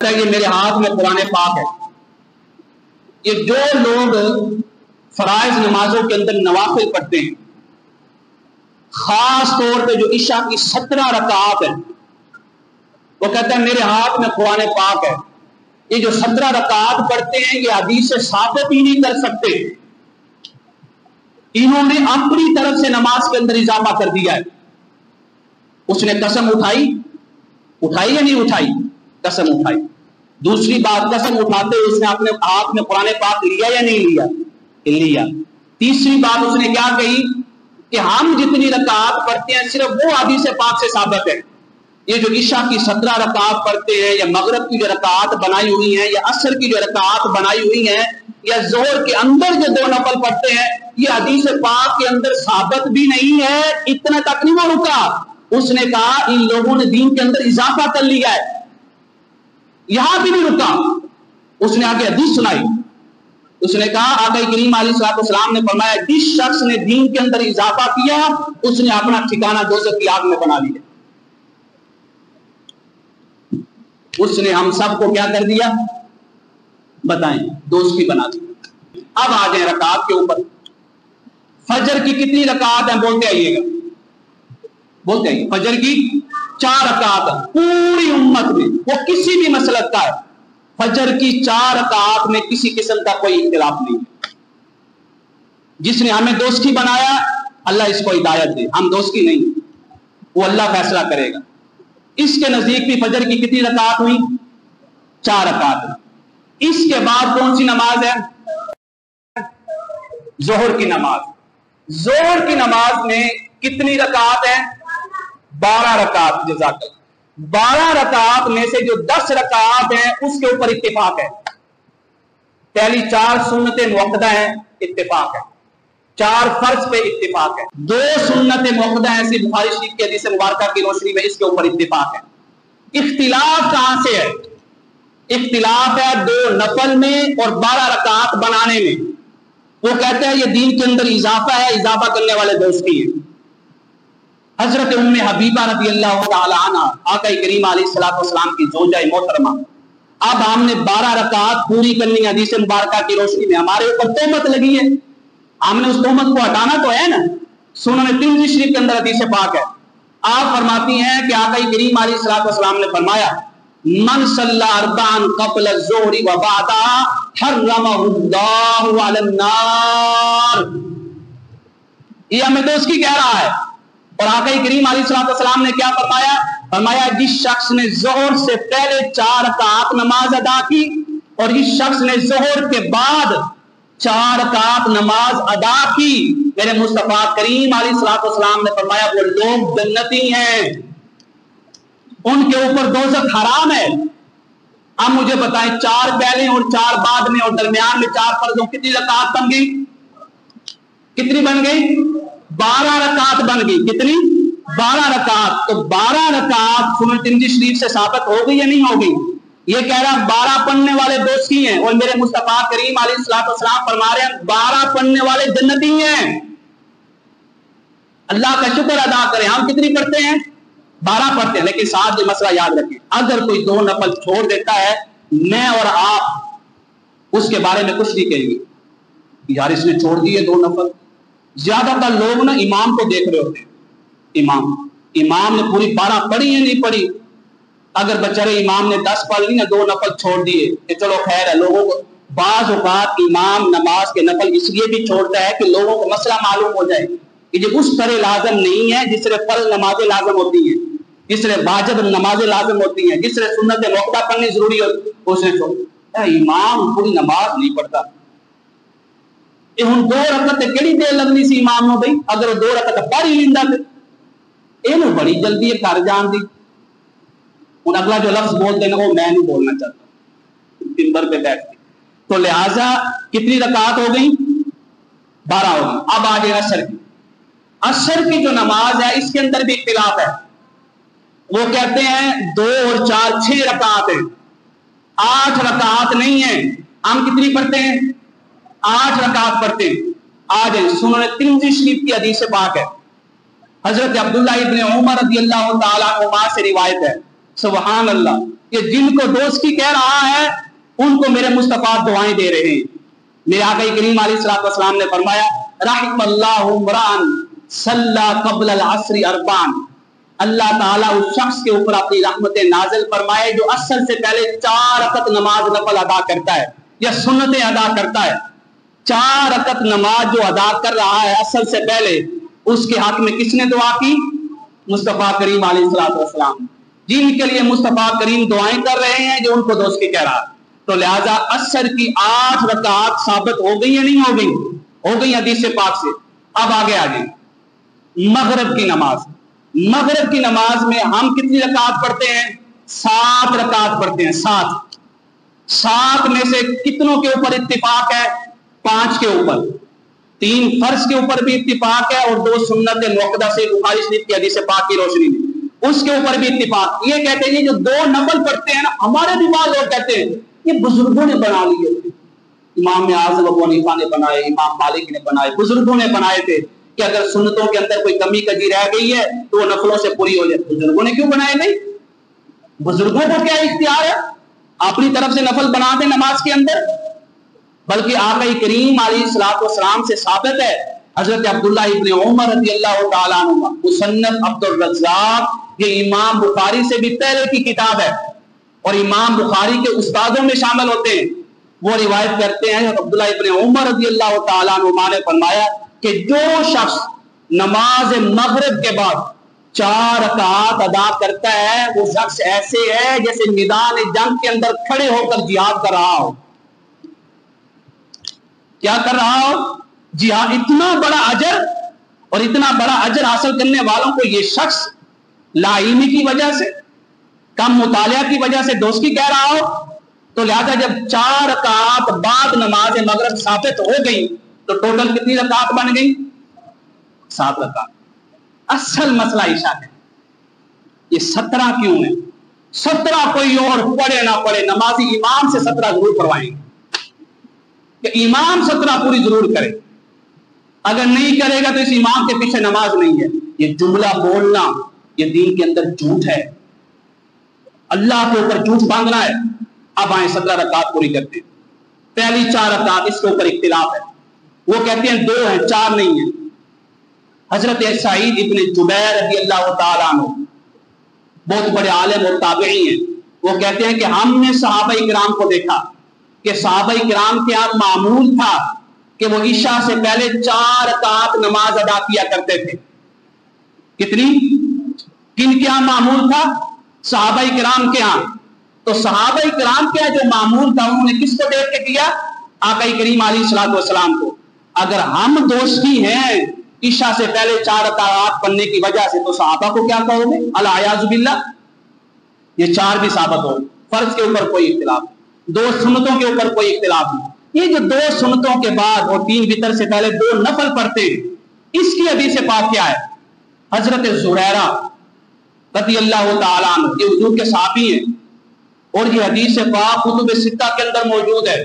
کہتا ہے کہ میرے ہاتھ میں قرآن پاک ہے. یہ جو لوگ فرائض نمازوں کے اندر نوافل پڑھتے ہیں، خاص طور پہ جو عشاء کی 17 رکعات ہیں، وہ کہتا ہے میرے ہاتھ میں قرآن پاک ہے. یہ جو 17 رکعات پڑھتے ہیں یہ حدیث سے ثابت ہی نہیں کر سکتے، انہوں نے اپنی طرف سے نماز کے اندر اضافہ کر دیا ہے. اس نے قسم اٹھائی یا نہیں اٹھائی؟ قسم اٹھائی. دوسری بات، قسم اٹھاتے اس نے اپنے ہاتھ میں قرآن پاک لیا یا نہیں لیا؟ لیا. تیسری بات اس نے کیا کہی کہ ہم جتنی رکعات پڑھتے ہیں صرف وہ حدیث پاک سے ثابت ہے. یہ جو عشاء کی 17 رکعات پڑھتے ہیں، یا مغرب کی جو رکعات بنائی ہوئی ہیں، یا عصر کی جو رکعات بنائی ہوئی ہیں، یا ظہر کے اندر جو 2 نفل پڑھتے ہیں، یہ حدیث پاک کے اندر ثابت بھی نہیں ہے. اتنا تک نہیں وہ رکا، اس نے کہا ان لوگوں نے دین کے اندر اضافہ کر لیا ہے. یہاں بھی نہیں رکا، اس نے آگے حدیث سنائی. اس نے کہا آقا کریم علیہ الصلوۃ والسلام نے فرمایا جس شخص نے دین کے اندر اضافہ کیا اس نے اپنا ٹھکانہ دوزخ کی آگ میں بنا لیا. اس نے ہم سب کو کیا کر دیا بتائیں؟ دوستی بنا دی. اب آ جائیں رکعات کے اوپر. فجر کی کتنی رکعات ہیں؟ بولتے آئیے گا، بولتے آئیے. فجر کی 4 رکعات ہیں پوری امت میں، وہ کسی بھی مسلک کا ہے. فجر کی 4 رکعات میں کسی قسم کا کوئی اختلاف نہیں. جس نے ہمیں دوستی بنایا اللہ اس کو ہدایت دے، ہم دوستی نہیں، وہ اللہ فیصلہ کرے گا. اس کے نزدیک بھی فجر کی کتنی رکعات ہوئی؟ 4 رکعات. اس کے بعد کون سی نماز ہے؟ ظہر کی نماز. ظہر کی نماز میں کتنی رکعات ہیں؟ 12 رکعات. جزاک اللہ. 12 رکعات میں سے جو 10 رکعات ہیں اس کے اوپر اتفاق ہے. پہلی 4 سنت موقدہ ہیں، اتفاق ہے. 4 فرض پہ اتفاق ہے. 2 سنت موقدہ ہیں سی بخاری شریف کی حدیث مبارکہ کی روشنی میں، اس کے اوپر اتفاق ہے. اختلاف کہاں سے ہے؟ اختلاف ہے 2 نفل میں اور 12 رکعات بنانے میں. وہ کہتے ہیں یہ دین کے اندر اضافہ ہے، اضافہ کرنے والے دوستی ہیں. حضرت ام حبیبہ رضی اللہ تعالی عنہ آقا کریم علیہ الصلوۃ والسلام کی زوجہ محترمہ، اب ہم نے 12 رکعات پوری کرنی ہے. حدیث مبارکہ کی روشنی میں ہمارے اوپر تہمت لگی ہے، ہم نے اس تہمت کو ہٹانا تو ہے نا. سنن ترمذی شریف کے اندر حدیث پاک ہے. آپ فرماتی ہیں کہ آقا کریم علیہ الصلوۃ والسلام نے فرمایا من صلی اربعا قبل الظہر وبعدها حرمہ اللہ علی النار. یہ ہمیں دوست کی کہہ رہا ہے. اور آقا کریم علیہ الصلوۃ والسلام نے کیا فرمایا؟ فرمایا جس شخص نے ظہر سے پہلے 4 رکعات نماز ادا کی اور جس شخص نے ظہر کے بعد 4 رکعات نماز ادا کی، میرے مصطفیٰ کریم علیہ الصلوۃ والسلام نے فرمایا وہ لوگ جنتی ہیں، ان کے اوپر دوزخ حرام ہے. اب مجھے بتائیں 4 پہلے اور 4 بعد میں اور درمیان میں 4 فرضوں کتنی رکعات بن گئی؟ کتنی بن گئی؟ 12 رکعات بن گئی. کتنی؟ 12 رکعات. تو 12 رکعات سنن ترمذی شریف سے ثابت ہو گئی یا نہیں ہو گئی؟ یہ کہہ رہا 12 پڑھنے والے دوستی ہیں اور میرے مصطفیٰ کریم علیہ الصلوۃ والسلام فرما رہے ہیں 12 پڑھنے والے جنتی ہیں. اللہ کا شکر ادا کریں. ہم کتنی پڑھتے ہیں؟ 12 پڑھتے ہیں. لیکن ساتھ یہ مسئلہ یاد رکھیں، اگر کوئی 2 نفل چھوڑ دیتا ہے، میں اور آپ اس کے بارے میں کچھ نہیں کہیں گے یار اس نے چھوڑ دیے 2 نفل. زیادہ تر لوگ نا امام کو دیکھ رہے ہوتے ہیں، امام نے پوری 12 پڑھی یا نہیں پڑھی. اگر بچارے امام نے 10 پڑھ لی نا، 2 نفل چھوڑ دیے کہ چلو خیر ہے. لوگوں کو بعض اوقات امام نماز کے نفل اس لیے بھی چھوڑتا ہے کہ لوگوں کو مسئلہ معلوم ہو جائے کہ یہ اس طرح لازم نہیں ہے جس طرح فرض نمازیں لازم ہوتی ہیں، جس طرح واجب نمازیں لازم ہوتی ہیں، جس طرح سنت موقع پڑھنی ضروری ہوتی ہے. اس نے چھوڑا امام پوری نماز نہیں پڑھتا. یہ ہن 2 رکعت کیڑی دیر لگنی سی امام نو بھائی؟ اگر 2 رکعت پڑھ ہی لیندا تے اینو بڑی جلدی ہے گھر جان دی. ہن اگلا جو لفظ بولتے ہیں وہ میں نہیں بولنا چاہتا منبر پہ بیٹھ کے. تو لہٰذا کتنی رکعات ہو گئی؟ 12 ہو گئی. اب آ جائے عصر کی. عصر کی جو نماز ہے اس کے اندر بھی اختلاف ہے. وہ کہتے ہیں 2 اور 4 6 رکعات ہیں، 8 رکعات نہیں ہیں. ہم کتنی پڑھتے ہیں؟ 8 رکعات پڑھتے ہیں. آ جائیں سنن ترمذی شریف کی حدیث پاک ہے. حضرت عبداللہ ابن عمر رضی اللہ تعالیٰ عنہما سے روایت ہے. سبحان اللہ، کہ جن کو دوستی کہہ رہا ہے ان کو میرے مصطفیٰ دعائیں دے رہے ہیں۔ میرے آقا کریم علیہ الصلوۃ والسلام نے فرمایا رحم اللہ عمران صلی قبل العصر اربعا، اللہ تعالیٰ اس شخص کے اوپر اپنی رحمت نازل فرمائے جو عصر سے پہلے 4 رکعت نماز نفل ادا کرتا ہے یا سنتیں ادا کرتا ہے۔ 4 رکعت نماز جو ادا کر رہا ہے عصر سے پہلے، اس کے حق میں کس نے دعا کی؟ مصطفیٰ کریم علیہ الصلوۃ والسلام، جن کے لیے مصطفیٰ کریم دعائیں کر رہے ہیں جو ان کو دوست کی کہہ رہا ہے۔ تو لہٰذا عصر کی 8 رکعات ثابت ہو گئی یا نہیں ہو گئی؟ ہو گئی حدیث پاک سے۔ اب آگے مغرب کی نماز، مغرب کی نماز میں ہم کتنی رکعات پڑھتے ہیں؟ 7 رکعات پڑھتے ہیں۔ 7 میں سے کتنوں کے اوپر اتفاق ہے؟ 5 کے اوپر، 3 فرض کے اوپر بھی اتفاق ہے اور 2 سنت موقدہ سے بخاری شریف کی حدیث پاک کی روشنی میں اس کے اوپر بھی اتفاق۔ یہ کہتے ہیں جو 2 نفل پڑھتے ہیں نا، ہمارے بھی بعض لوگ کہتے ہیں یہ بزرگوں نے بنا لیے تھے، امام اعظم ابو حنیفہ نے بنائے، امام مالک نے بنائے، بزرگوں نے بنائے تھے کہ اگر سنتوں کے اندر کوئی کمی کجی رہ گئی ہے تو وہ نفلوں سے پوری ہو جائے۔ بزرگوں نے کیوں بنائے نہیں؟ بزرگوں کو کیا اختیار ہے اپنی طرف سے نفل بنا دیں نماز کے اندر؟ بلکہ آقا کریم علیہ الصلوۃ والسلام سے ثابت ہے، حضرت عبداللہ ابن عمر رضی اللہ تعالیٰ عنہ، مصنف عبد الرزاق، یہ امام بخاری سے بھی پہلے کی کتاب ہے اور امام بخاری کے استادوں میں شامل ہوتے ہیں۔ وہ روایت کرتے ہیں عبداللہ ابن عمر رضی اللہ تعالیٰ عنہ نے فرمایا کہ جو شخص نماز مغرب کے بعد 4 رکعات ادا کرتا ہے وہ شخص ایسے ہے جیسے میدان جنگ کے اندر کھڑے ہو کر جہاد کر رہا ہو۔ کیا کر رہا ہو؟ جہاد۔ اتنا بڑا اجر، اور اتنا بڑا اجر حاصل کرنے والوں کو یہ شخص لا علمی کی وجہ سے، کم مطالعہ کی وجہ سے دوستی کہہ رہا ہو، تو لہذا جب 4 رکعات بعد نماز مغرب ثابت ہو گئی تو ٹوٹل کتنی رکعات بن گئی؟ 7 رکعات۔ اصل مسئلہ عشاء ہے، یہ 17 کیوں ہے؟ 17 کوئی اور پڑھے نہ پڑھے، نمازی امام سے 17 ضرور پڑھوائیں گے کہ امام 17 پوری ضرور کرے، اگر نہیں کرے گا تو اس امام کے پیچھے نماز نہیں ہے۔ یہ جملہ بولنا یہ دین کے اندر جھوٹ ہے، اللہ کے اوپر جھوٹ باندھنا ہے۔ اب آئیں 17 رکعات پوری کرتے ہیں۔ پہلی 4 رکعات اس کے اوپر اختلاف ہے، وہ کہتے ہیں 2 ہیں، 4 نہیں ہیں۔ حضرت سعید ابن جبیر رضی اللہ تعالیٰ عنہ بہت بڑے عالم اور تابعی ہیں، وہ کہتے ہیں کہ ہم نے صحابہ کرام کو دیکھا کہ صحابہ کرام کے یہاں معمول تھا کہ وہ عشاء سے پہلے 4 رکعات نماز ادا کیا کرتے تھے۔ کتنی؟ کن کے یہاں معمول تھا؟ صحابہ کرام کے ہاں۔ تو صحابہ کرام کے جو معمول تھا انہوں نے کس کو دیکھ کے کیا؟ آقا کریم علیہ الصلوۃ والسلام کو۔ اگر ہم دوستی ہیں عشاء سے پہلے 4 رکعات پڑھنے کی وجہ سے تو صحابہ کو کیا کہو گے؟ الیاذ باللہ۔ یہ 4 بھی ثابت ہو، فرض کے اوپر کوئی اختلاف نہیں، 2 سنتوں کے اوپر کوئی اختلاف نہیں۔ یہ جو 2 سنتوں کے بعد اور 3 وتر سے پہلے 2 نفل پڑھتے ہیں، اس کی حدیث پاک کیا ہے؟ حضرت زہریرہ رضی اللہ تعالیٰ عنہ، یہ حضور کے صحابی ہیں اور یہ حدیث پاک کتب 6 کے اندر موجود ہے۔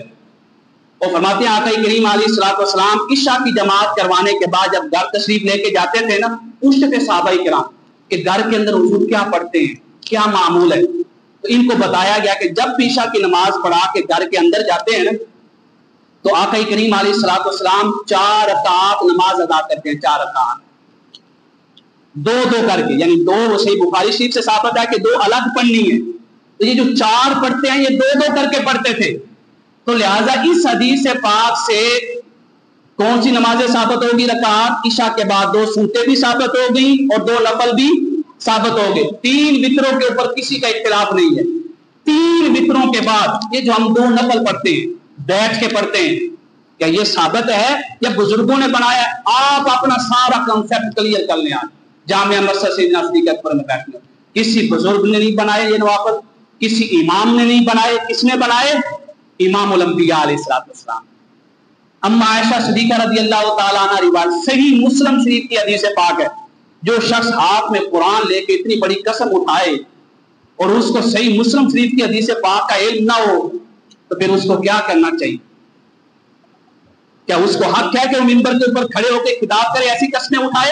وہ فرماتے ہیں آقا کریم علیہ الصلوۃ والسلام عشاء کی جماعت کروانے کے بعد جب گھر تشریف لے کے جاتے تھے نا، پوچھتے تھے صحابہ کرام کہ گھر کے اندر حضور کیا پڑھتے ہیں، کیا معمول ہے؟ تو ان کو بتایا گیا کہ جب بھی عشاء کی نماز پڑھا کے گھر کے اندر جاتے ہیں نا تو آقا کریم علیہ الصلوۃ والسلام 4 رکعات نماز ادا کرتے ہیں، 4 رکعات 2 کر کے، یعنی 2 صحیح بخاری شریف سے ثابت ہے کہ 2 الگ پڑھنی ہے، تو یہ جو 4 پڑھتے ہیں یہ 2 کر کے پڑھتے تھے۔ تو لہٰذا اس حدیث پاک سے کون سی نمازیں ثابت ہوگی؟ رکعات عشاء کے بعد 2 سنتیں بھی ثابت ہو گئی اور 2 نفل بھی ثابت ہو گئے۔ 3 وتروں کے اوپر کسی کا اختلاف نہیں ہے۔ 3 وتروں کے بعد یہ جو ہم 2 نفل پڑھتے ہیں، بیٹھ کے پڑھتے ہیں، کیا یہ ثابت ہے یا بزرگوں نے بنایا؟ آپ اپنا سارا کنسپٹ کلیئر کر لیں۔ جامعہ مسجد سیدنا صدیق اکبر میں بیٹھنے، کسی بزرگ نے نہیں بنائے یہ نوافل، کسی امام نے نہیں بنائے۔ کس نے بنائے؟ امام الانبیاء علیہ السلام۔ اما عائشہ صدیقہ رضی اللہ تعالیٰ عنہ روایت، صحیح مسلم شریف کی حدیث پاک ہے، جو شخص ہاتھ میں قرآن لے کے اتنی بڑی قسم اٹھائے اور اس کو صحیح مسلم شریف کی حدیث پاک کا علم نہ ہو تو پھر اس کو کیا کرنا چاہیے؟ کیا اس کو حق ہے کہ وہ منبر کے اوپر کھڑے ہو کے خطاب کرے، ایسی قسمیں اٹھائے؟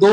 2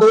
2